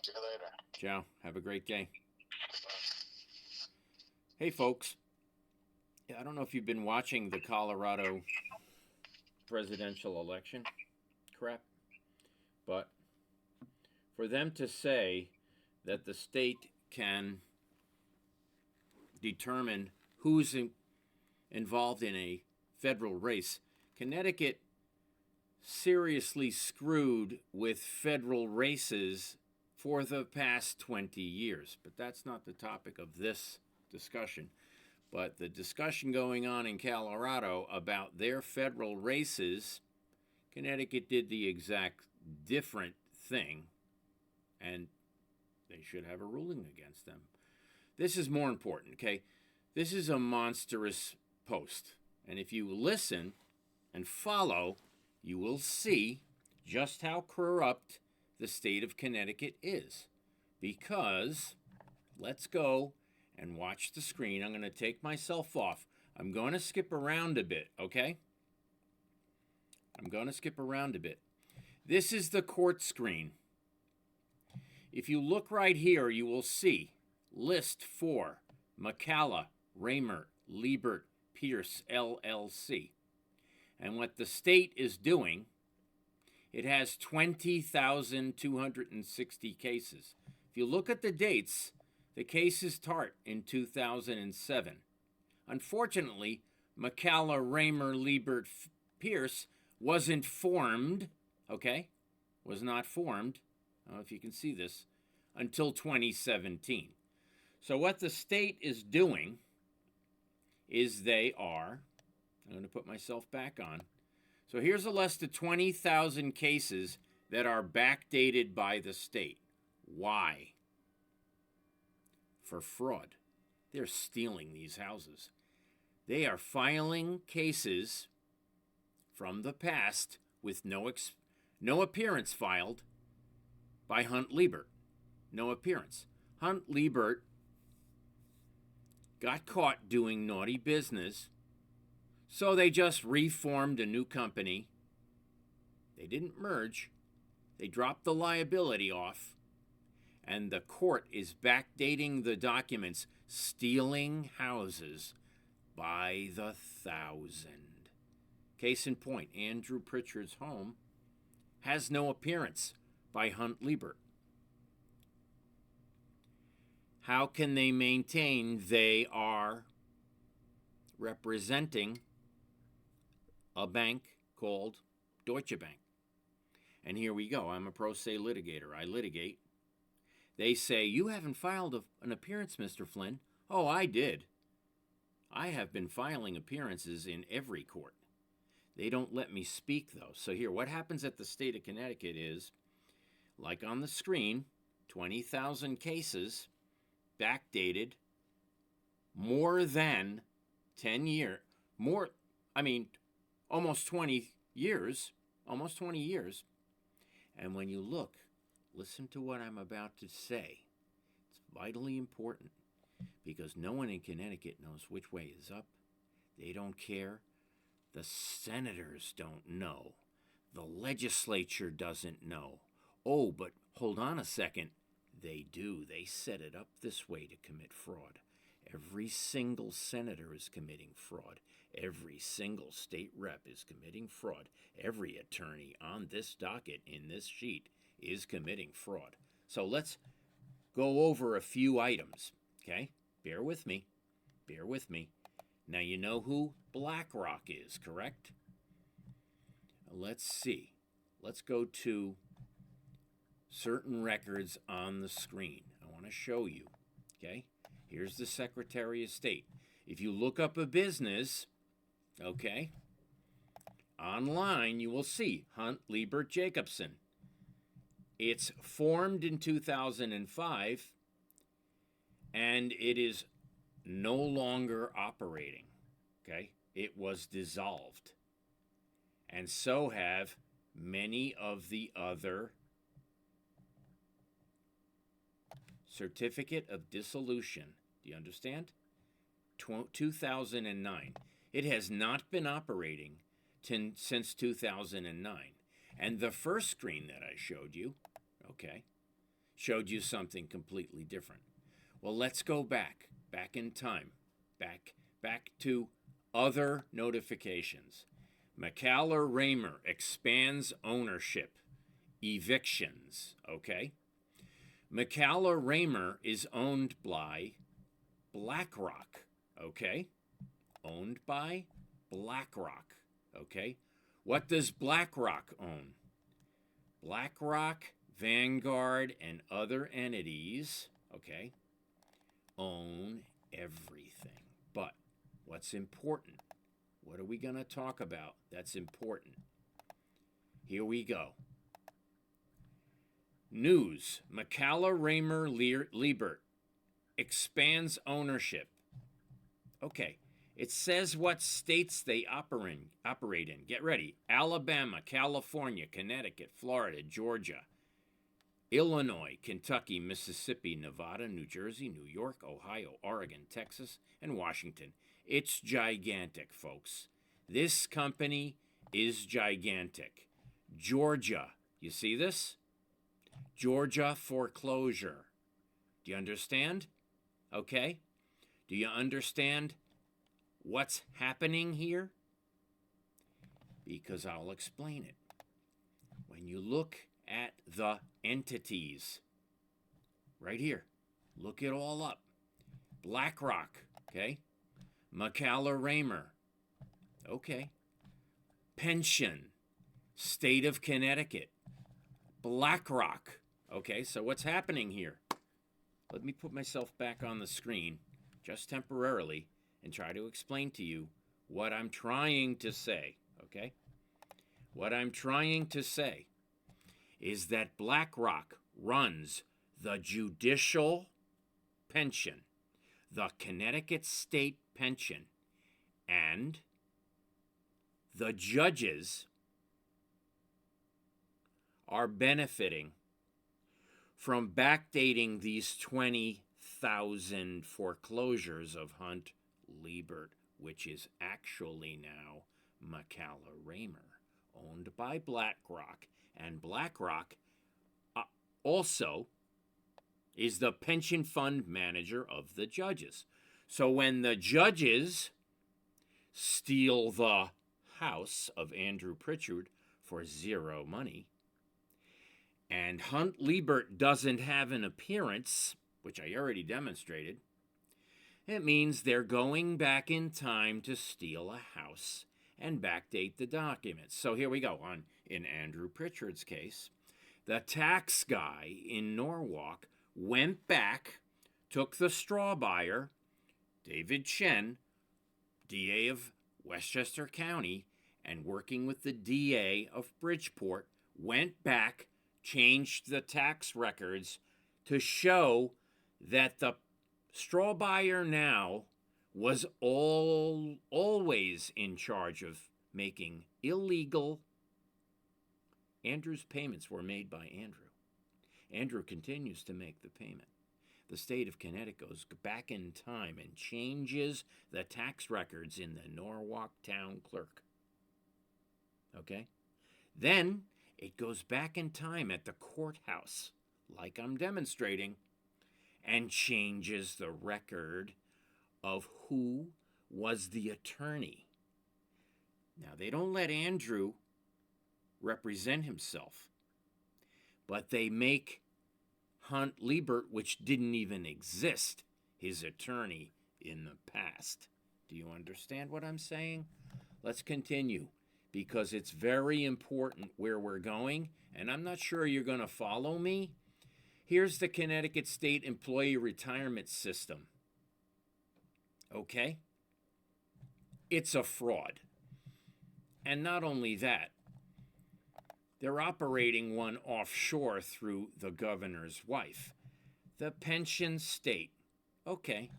See you later. Ciao. Have a great day. Hey, folks. I don't know if you've been watching the Colorado presidential election crap, but for them to say that the state can determine who's involved in a federal race, Connecticut seriously screwed with federal races for the past 20 years. But that's not the topic of this discussion. But the discussion going on in Colorado about their federal races, Connecticut did the exact different thing, and they should have a ruling against them. This is more important, okay? This is a monstrous post. And if you listen and follow, you will see just how corrupt the state of Connecticut is. Because, let's go and watch the screen. I'm going to take myself off. I'm going to skip around a bit, okay? I'm going to skip around a bit. This is the court screen. If you look right here, you will see list for McCala Raymer Liebert Pierce LLC. And what the state is doing, it has 20,260 cases. If you look at the dates, the cases start in 2007. Unfortunately, McCala Raymer Liebert Pierce wasn't formed, okay? Was not formed, I don't know if you can see this, until 2017. So what the state is doing is they are, I'm going to put myself back on. So here's a list of 20,000 cases that are backdated by the state. Why? For fraud. They're stealing these houses. They are filing cases from the past with no appearance filed by Hunt Liebert. No appearance. Hunt Liebert got caught doing naughty business, so they just reformed a new company. They didn't merge. They dropped the liability off, and the court is backdating the documents, stealing houses by the thousand. Case in point, Andrew Pritchard's home has no appearance by Hunt Liebert. How can they maintain they are representing a bank called Deutsche Bank? And here we go. I'm a pro se litigator. I litigate. They say, you haven't filed an appearance, Mr. Flynn. Oh, I did. I have been filing appearances in every court. They don't let me speak, though. So here, what happens at the state of Connecticut is, like on the screen, 20,000 cases, backdated, more than 10 years, almost 20 years, And when you look, listen to what I'm about to say. It's vitally important because no one in Connecticut knows which way is up. They don't care. The senators don't know. The legislature doesn't know. Oh, but hold on a second. They do. They set it up this way to commit fraud. Every single senator is committing fraud. Every single state rep is committing fraud. Every attorney on this docket in this sheet is committing fraud. So let's go over a few items, okay? Bear with me. Bear with me. Now you know who Blackrock is, correct? Let's see. Let's go to certain records on the screen. I want to show you, okay? Here's the Secretary of State. If you look up a business, okay, online you will see Hunt Liebert Jacobson. It's formed in 2005 and it is no longer operating, okay? It was dissolved. And so have many of the other certificate of dissolution. Do you understand? 2009. It has not been operating since 2009. And the first screen that I showed you, okay, showed you something completely different. Well, let's go back in time, back to other notifications. McCala Raymer expands ownership, evictions, okay? McCala Raymer is owned by Blackrock, okay? Owned by Blackrock, okay? What does Blackrock own? Blackrock, Vanguard, and other entities, okay, own everything. But what's important? What are we going to talk about that's important? Here we go. News. McCala Raymer Liebert expands ownership. Okay. It says what states they operate in. Get ready. Alabama, California, Connecticut, Florida, Georgia, Illinois, Kentucky, Mississippi, Nevada, New Jersey, New York, Ohio, Oregon, Texas, and Washington. It's gigantic, folks. This company is gigantic. Georgia, you see this? Georgia foreclosure. Do you understand? Okay. Do you understand what's happening here? Because I'll explain it. When you look at the entities, right here, look it all up. Blackrock, okay? McCala Raymer, okay? Pension, State of Connecticut, Blackrock, okay? So what's happening here? Let me put myself back on the screen just temporarily and try to explain to you what I'm trying to say, okay? What I'm trying to say is that Blackrock runs the judicial pension, the Connecticut state pension, and the judges are benefiting from backdating these 20,000 foreclosures of Hunt Liebert, which is actually now McCala Raymer, owned by Blackrock. And Blackrock also is the pension fund manager of the judges. So when the judges steal the house of Andrew Pritchard for zero money, and Hunt Liebert doesn't have an appearance, which I already demonstrated, it means they're going back in time to steal a house and backdate the documents. So here we go. In Andrew Pritchard's case, the tax guy in Norwalk went back, took the straw buyer, David Chen, DA of Westchester County, and working with the DA of Bridgeport, went back, changed the tax records to show that the straw buyer now was always in charge of making illegal. Andrew's payments were made by Andrew. Andrew continues to make the payment. The state of Connecticut goes back in time and changes the tax records in the Norwalk town clerk. Okay? Then it goes back in time at the courthouse, like I'm demonstrating, and changes the record of who was the attorney. Now, they don't let Andrew represent himself, but they make Hunt Liebert, which didn't even exist, his attorney in the past. Do you understand what I'm saying? Let's continue, because it's very important where we're going, and I'm not sure you're going to follow me. Here's the Connecticut State Employee Retirement System. Okay? It's a fraud. And not only that, they're operating one offshore through the governor's wife. The pension state. Okay.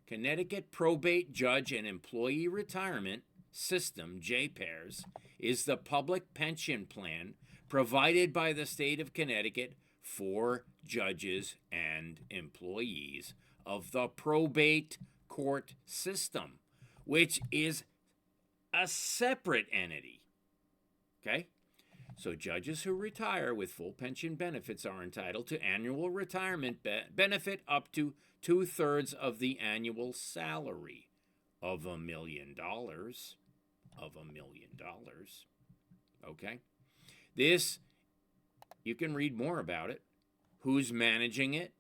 Connecticut Probate Judge and Employee Retirement System, JPAIRS, is the public pension plan provided by the state of Connecticut for judges and employees of the probate court system, which is a separate entity. Okay? So judges who retire with full pension benefits are entitled to annual retirement benefit up to 2/3 of the annual salary of $1 million. Of $1 million. Okay? This, you can read more about it. Who's managing it?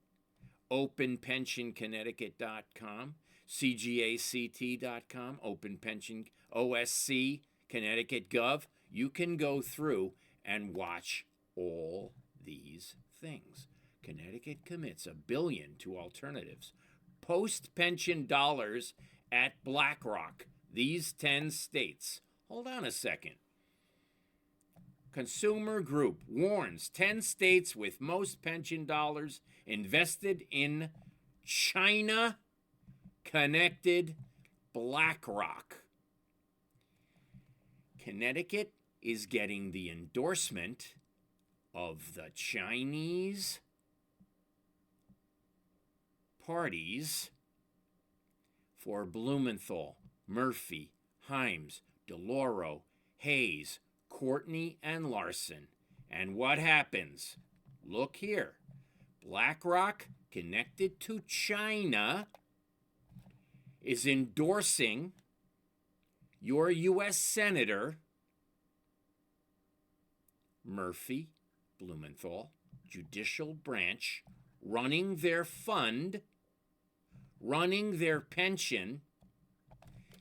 OpenPensionConnecticut.com, CGACT.com, Open Pension, OSC, Connecticut Gov. You can go through and watch all these things. Connecticut commits $1 billion to alternatives. Post-pension dollars at Blackrock. These 10 states. Hold on a second. Consumer Group warns 10 states with most pension dollars invested in China-connected Blackrock. Connecticut is getting the endorsement of the Chinese parties for Blumenthal, Murphy, Himes, DeLauro, Hayes, Courtney, and Larson. And what happens? Look here. BlackRock, connected to China, is endorsing your U.S. Senator Murphy, Blumenthal, judicial branch, running their fund, running their pension,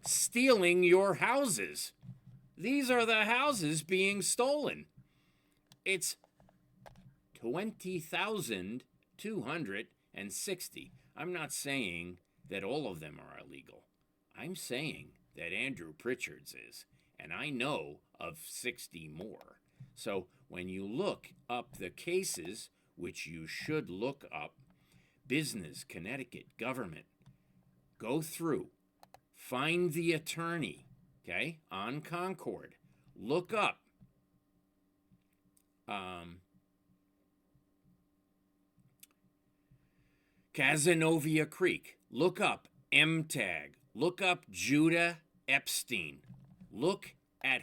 stealing your houses. These are the houses being stolen. It's 20,260. I'm not saying that all of them are illegal. I'm saying that Andrew Pritchard's is, and I know of 60 more. So when you look up the cases, which you should look up, business, Connecticut, government, go through, find the attorney, okay, on Concord, look up Cazenovia Creek, look up MTAG, look up Judah Epstein, look at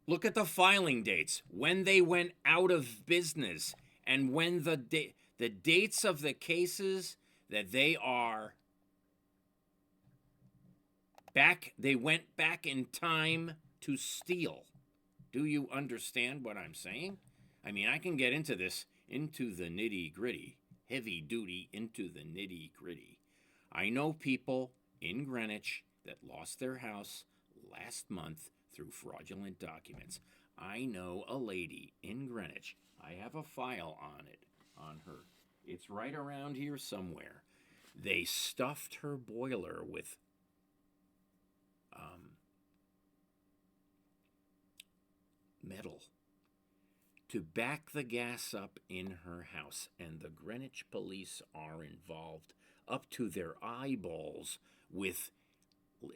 look at the filing dates, when they went out of business, and when the dates of the cases that they are back, they went back in time to steal. Do you understand what I'm saying? I mean, I can get into this, into the nitty-gritty, heavy duty, into the nitty-gritty. I know people in Greenwich that lost their house last month through fraudulent documents. I know a lady in Greenwich. I have a file on it, on her. It's right around here somewhere. They stuffed her boiler with metal to back the gas up in her house, and the Greenwich police are involved up to their eyeballs with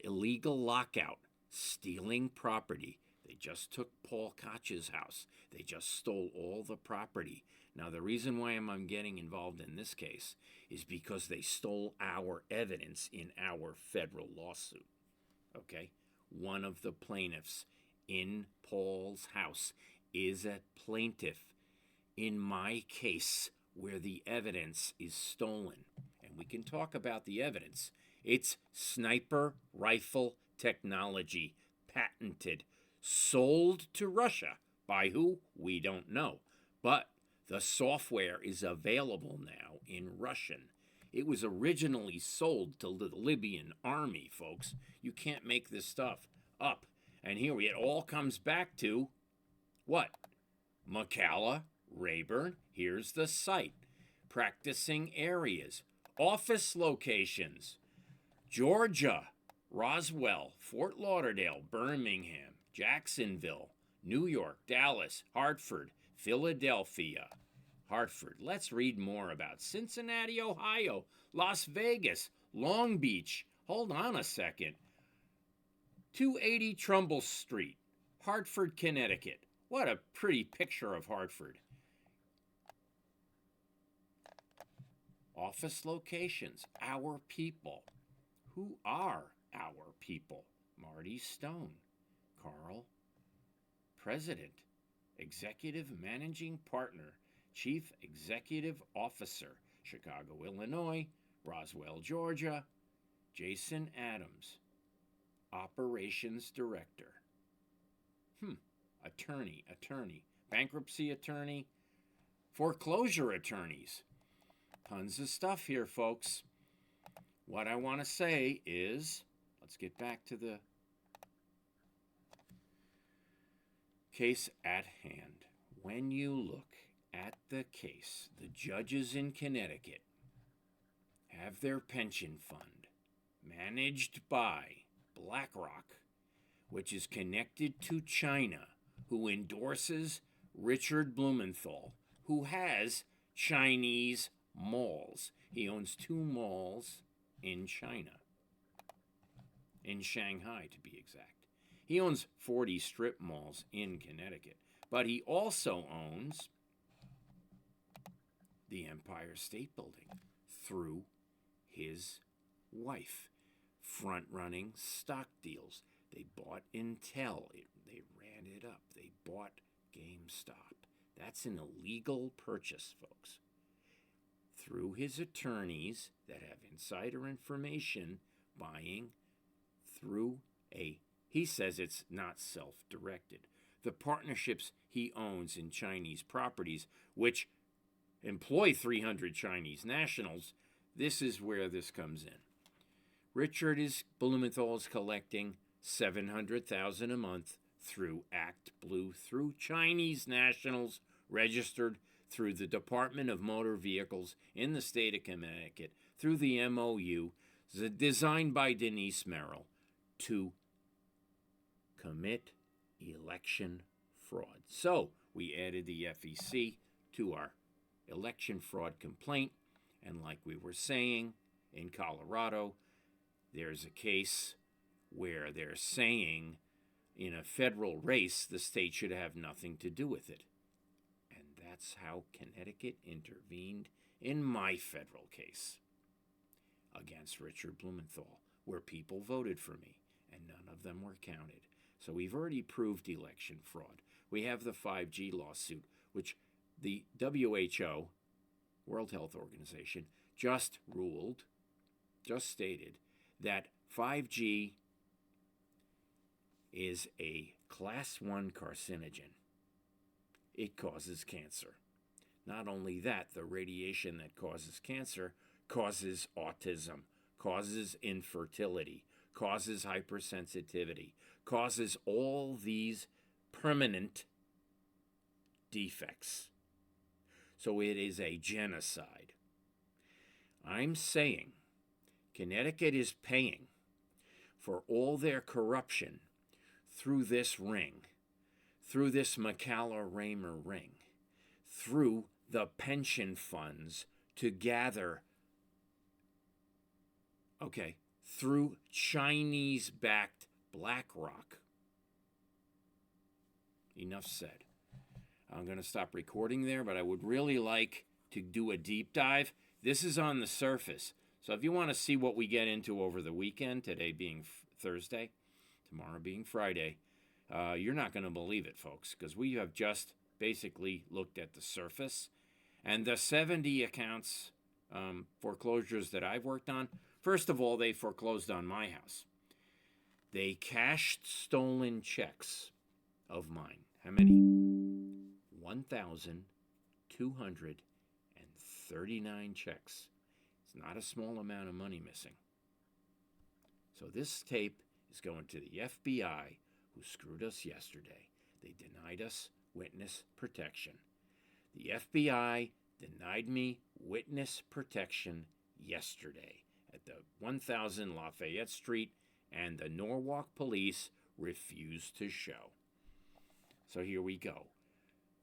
illegal lockout, stealing property. They just took Paul Koch's house. They just stole all the property. Now, the reason why I'm getting involved in this case is because they stole our evidence in our federal lawsuit. Okay? One of the plaintiffs in Paul's house is a plaintiff in my case where the evidence is stolen. And we can talk about the evidence. It's sniper rifle technology, patented, sold to Russia. By who? We don't know. But the software is available now in Russian. It was originally sold to the Libyan army, folks. You can't make this stuff up. And here it all comes back to what? McCala Raymer. Here's the site. Practicing areas. Office locations. Georgia, Roswell, Fort Lauderdale, Birmingham, Jacksonville, New York, Dallas, Hartford, Philadelphia. Hartford. Let's read more about Cincinnati, Ohio, Las Vegas, Long Beach. Hold on a second. 280 Trumbull Street, Hartford, Connecticut. What a pretty picture of Hartford. Office locations. Our people. Who are our people? Marty Stone. Carl, President, Executive Managing Partner, Chief Executive Officer, Chicago, Illinois, Roswell, Georgia, Jason Adams, Operations Director. Attorney, bankruptcy attorney, foreclosure attorneys. Tons of stuff here, folks. What I want to say is, let's get back to the case at hand. When you look at the case, the judges in Connecticut have their pension fund managed by Blackrock, which is connected to China, who endorses Richard Blumenthal, who has Chinese malls. He owns 2 malls in China, in Shanghai to be exact. He owns 40 strip malls in Connecticut, but he also owns the Empire State Building through his wife, front-running stock deals. They bought Intel. They ran it up. They bought GameStop. That's an illegal purchase, folks. Through his attorneys that have insider information, buying through he says it's not self-directed. The partnerships he owns in Chinese properties, which employ 300 Chinese nationals, this is where this comes in. Richard Blumenthal is collecting $700,000 a month through Act Blue, through Chinese nationals registered through the Department of Motor Vehicles in the state of Connecticut, through the MOU, designed by Denise Merrill, to commit election fraud. So we added the FEC to our election fraud complaint, and like we were saying, in Colorado, there's a case where they're saying in a federal race the state should have nothing to do with it. And that's how Connecticut intervened in my federal case against Richard Blumenthal, where people voted for me and none of them were counted. So we've already proved election fraud. We have the 5G lawsuit, which the WHO, World Health Organization, just stated that 5G is a class 1 carcinogen. It causes cancer. Not only that, the radiation that causes cancer causes autism, causes infertility, causes hypersensitivity, causes all these permanent defects. So it is a genocide. I'm saying Connecticut is paying for all their corruption through this ring, through this McCala Raymer ring, through the pension funds to gather, through Chinese-backed Blackrock. Enough said. I'm going to stop recording there, but I would really like to do a deep dive. This is on the surface. So if you want to see what we get into over the weekend, today being Thursday, tomorrow being Friday, you're not going to believe it, folks, because we have just basically looked at the surface. And the 70 accounts, foreclosures that I've worked on, first of all, they foreclosed on my house. They cashed stolen checks of mine. How many? 1,239 checks. It's not a small amount of money missing. So this tape is going to the FBI, who screwed us yesterday. They denied us witness protection. The FBI denied me witness protection yesterday at the 1000 Lafayette Street, and the Norwalk police refused to show. So here we go.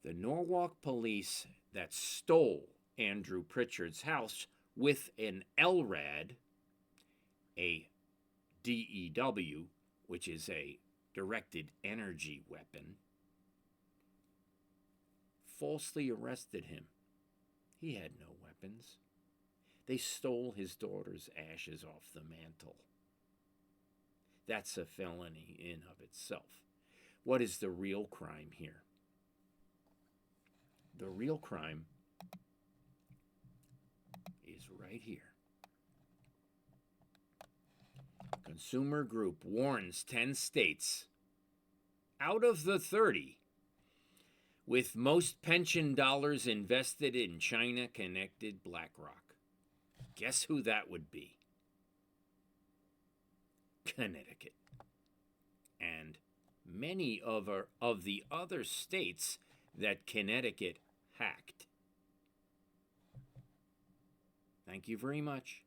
The Norwalk police that stole Andrew Pritchard's house with an LRAD, a DEW, which is a directed energy weapon, falsely arrested him. He had no weapons. They stole his daughter's ashes off the mantle. That's a felony in of itself. What is the real crime here? The real crime is right here. Consumer Group warns 10 states out of the 30 with most pension dollars invested in China-connected Blackrock. Guess who that would be? Connecticut. And many of the other states that Connecticut hacked. Thank you very much.